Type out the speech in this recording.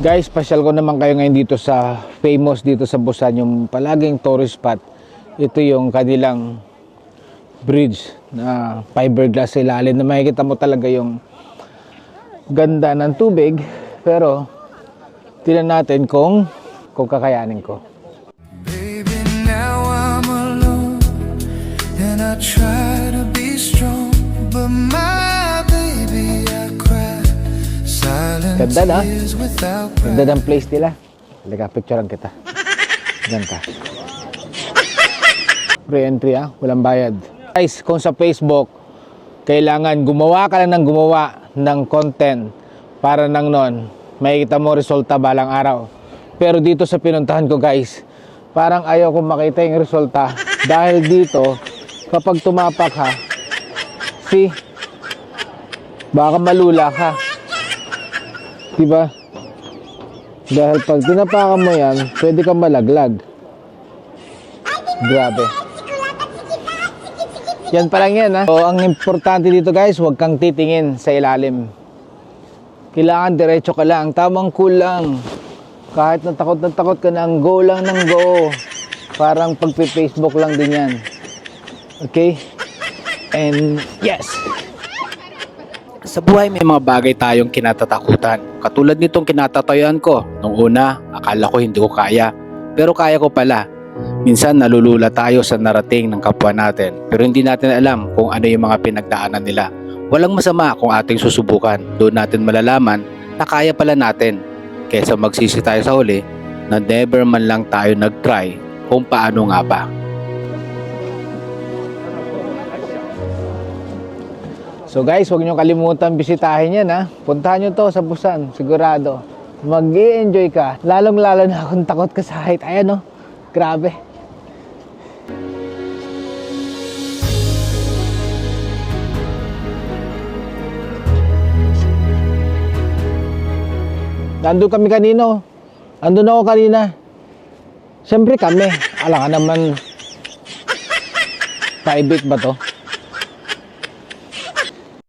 Guys, pasyal ko naman kayo ngayon dito sa famous dito sa Busan, yung palaging tourist spot. Ito yung kanilang bridge na fiberglass sa ilalim na makikita mo talaga yung ganda ng tubig. Pero tingnan natin kung kakayanin ko. Baby, now I'm alone and I try to be strong, but my baby, I cry silent Ganda na. tears without Ganda ng place nila. Halika, picturean kita. Diyan ka. Free entry walang bayad. Guys, kung sa Facebook, kailangan gumawa ka lang ng gumawa ng content para nang nun, makikita mo resulta balang araw. Pero dito sa pinuntahan ko guys, parang ayaw kong makita yung resulta. Dahil dito, kapag tumapak ka, baka malula ka. Diba? Dahil pag tinapakan mo yan, pwede kang malaglag. Grabe. Yan pa lang yan So, ang importante dito guys, huwag kang titingin sa ilalim. Kailangan diretso ka lang, tamang cool lang. Kahit natakot ka ng go lang ng go. Parang pagpi-Facebook lang din yan. Okay? And yes! Sa buhay may mga bagay tayong kinatatakutan. Katulad nitong kinatatayuan ko. Nung una, akala ko hindi ko kaya. Pero kaya ko pala. Minsan nalulula tayo sa narating ng kapwa natin. Pero hindi natin alam kung ano yung mga pinagdaanan nila. Walang masama kung ating susubukan. Doon natin malalaman na kaya pala natin. Kaysa magsisi tayo sa huli na never man lang tayo nag-try kung paano nga ba. So guys, huwag nyo kalimutan bisitahin yan Puntahan nyo to sa Busan, sigurado. Mag-i-enjoy ka. Lalong-lalo na kung takot ka sa height. Ayan grabe. Nandun kami kanino. Nandun ako kanina. Siyempre kami. Alam ka naman, private ba to?